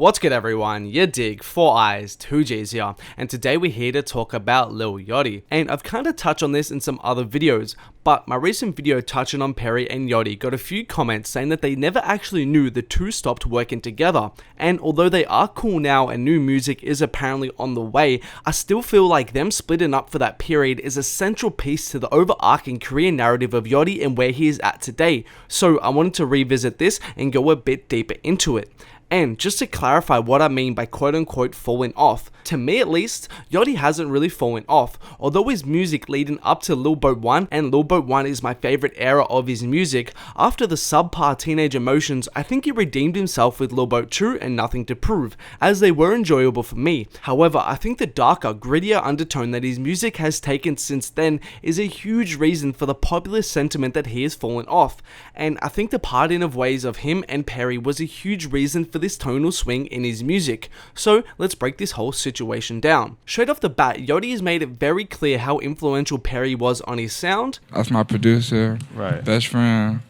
What's good everyone, yadiiiigg, 4 eyes, 2 G's here, and today we're here to talk about Lil Yachty. And I've kind of touched on this in some other videos, but my recent video touching on Perry and Yachty got a few comments saying that they never actually knew the two stopped working together. And although they are cool now and new music is apparently on the way, I still feel like them splitting up for that period is a central piece to the overarching career narrative of Yachty and where he is at today. So I wanted to revisit this and go a bit deeper into it. And just to clarify what I mean by quote unquote falling off, to me at least, Yachty hasn't really fallen off, although his music leading up to Lil Boat 1, and Lil Boat 1 is my favorite era of his music, after the subpar Teenage Emotions, I think he redeemed himself with Lil Boat 2 and Nothing to Prove, as they were enjoyable for me. However, I think the darker, grittier undertone that his music has taken since then is a huge reason for the popular sentiment that he has fallen off, and I think the parting of ways of him and Perry was a huge reason for this tonal swing in his music. So let's break this whole situation down. Straight off the bat, Yachty has made it very clear how influential Perry was on his sound. That's my producer, Right. best friend.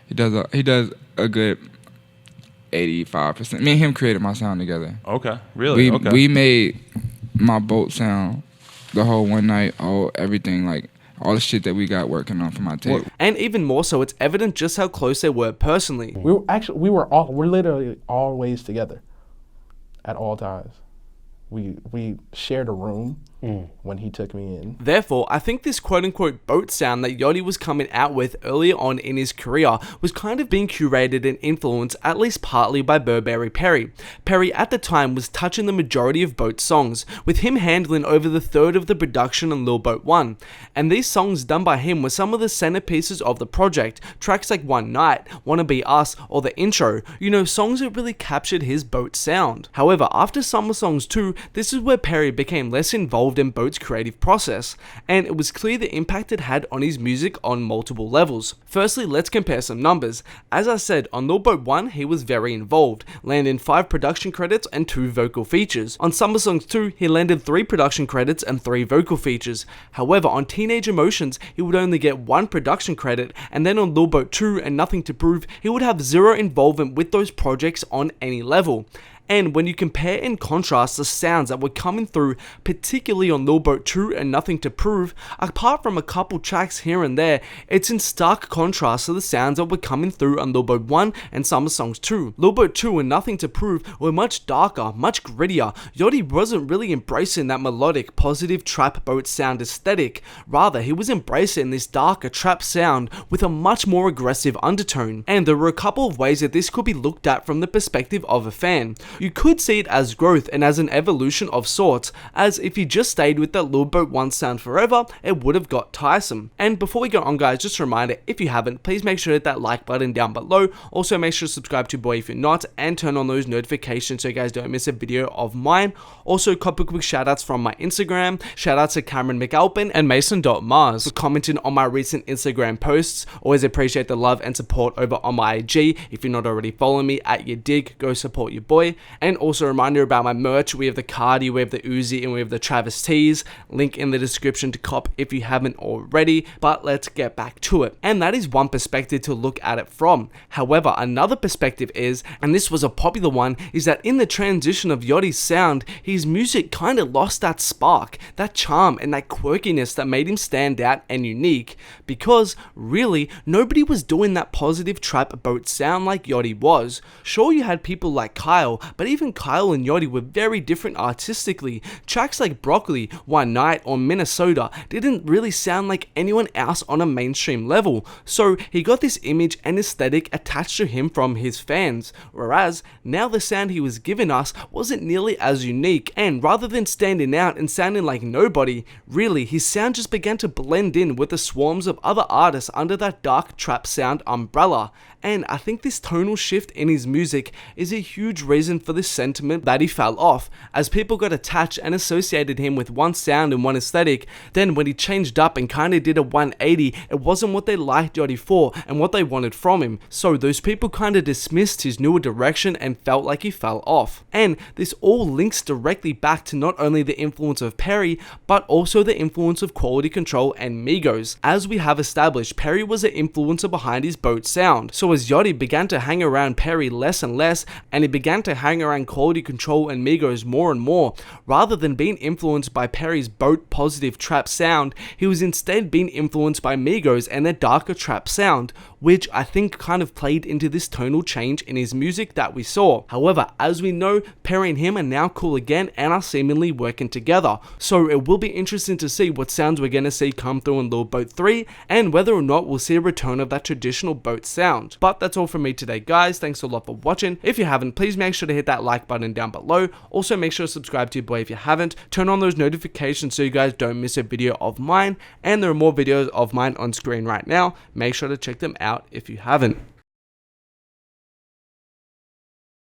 He does a good 85%. Me and him created my sound together. Okay. Really? We made my boat sound the whole one night, everything, like all the shit that we got working on for my tape. And even more so, it's evident just how close they were personally. We're literally always together at all times. We shared a room when he took me in. Therefore, I think this quote-unquote boat sound that Yachty was coming out with earlier on in his career was kind of being curated and influenced at least partly by Burberry Perry. Perry at the time was touching the majority of Boat songs, with him handling over the third of the production on Lil Boat 1. And these songs done by him were some of the centerpieces of the project, tracks like One Night, Wanna Be Us, or the intro, songs that really captured his Boat sound. However, after Summer Songs 2, this is where Perry became less involved in Boat's creative process, and it was clear the impact it had on his music on multiple levels. Firstly, let's compare some numbers. As I said, on Lil Boat 1, he was very involved, landing 5 production credits and 2 vocal features. On Summer Songs 2, he landed 3 production credits and 3 vocal features. However, on Teenage Emotions, he would only get 1 production credit, and then on Lil Boat 2 and Nothing to Prove, he would have 0 involvement with those projects on any level. And when you compare and contrast the sounds that were coming through, particularly on Lil Boat 2 and Nothing to Prove, apart from a couple tracks here and there, it's in stark contrast to the sounds that were coming through on Lil Boat 1 and Summer Songs 2. Lil Boat 2 and Nothing to Prove were much darker, much grittier. Yachty wasn't really embracing that melodic, positive trap boat sound aesthetic. Rather, he was embracing this darker trap sound with a much more aggressive undertone. And there were a couple of ways that this could be looked at from the perspective of a fan. You could see it as growth and as an evolution of sorts, as if he just stayed with that Lil Boat 1 sound forever, it would have got tiresome. And before we go on guys, just a reminder, if you haven't, please make sure to hit that like button down below. Also make sure to subscribe to Boy if you're not, and turn on those notifications so you guys don't miss a video of mine. Also, a couple quick shoutouts from my Instagram. Shoutouts to Cameron McAlpin and Mason.Mars for commenting on my recent Instagram posts. Always appreciate the love and support over on my IG. If you're not already following me at yadiiiigg, go support your boy. And also a reminder about my merch. We have the Cardi, we have the Uzi, and we have the Travis tees. Link in the description to cop if you haven't already. But let's get back to it. And that is one perspective to look at it from. However, another perspective is, and this was a popular one, is that in the transition of Yachty's sound, his music kind of lost that spark, that charm, and that quirkiness that made him stand out and unique. Because, really, nobody was doing that positive trap boat sound like Yachty was. Sure, you had people like Kyle, but even Kyle and Yachty were very different artistically. Tracks like Broccoli, One Night, or Minnesota didn't really sound like anyone else on a mainstream level, so he got this image and aesthetic attached to him from his fans, whereas now the sound he was giving us wasn't nearly as unique, and rather than standing out and sounding like nobody, really his sound just began to blend in with the swarms of other artists under that dark trap sound umbrella. And I think this tonal shift in his music is a huge reason for this sentiment that he fell off, as people got attached and associated him with one sound and one aesthetic. Then when he changed up and kinda did a 180, it wasn't what they liked Yachty for and what they wanted from him, so those people kinda dismissed his newer direction and felt like he fell off. And this all links directly back to not only the influence of Perry, but also the influence of Quality Control and Migos. As we have established, Perry was an influencer behind his Boat sound, so as Yachty began to hang around Perry less and less, and he began to hang hang around Quality Control and Migos more and more. Rather than being influenced by Perry's boat positive trap sound, he was instead being influenced by Migos and their darker trap sound, which I think kind of played into this tonal change in his music that we saw. However, as we know, Perry and him are now cool again and are seemingly working together, so it will be interesting to see what sounds we're going to see come through in Lil Boat 3 and whether or not we'll see a return of that traditional boat sound. But that's all from me today, guys. Thanks a lot for watching. If you haven't, please make sure to hit that like button down below. Also, make sure to subscribe to your boy if you haven't. Turn on those notifications so you guys don't miss a video of mine, and there are more videos of mine on screen right now. Make sure to check them out if you haven't.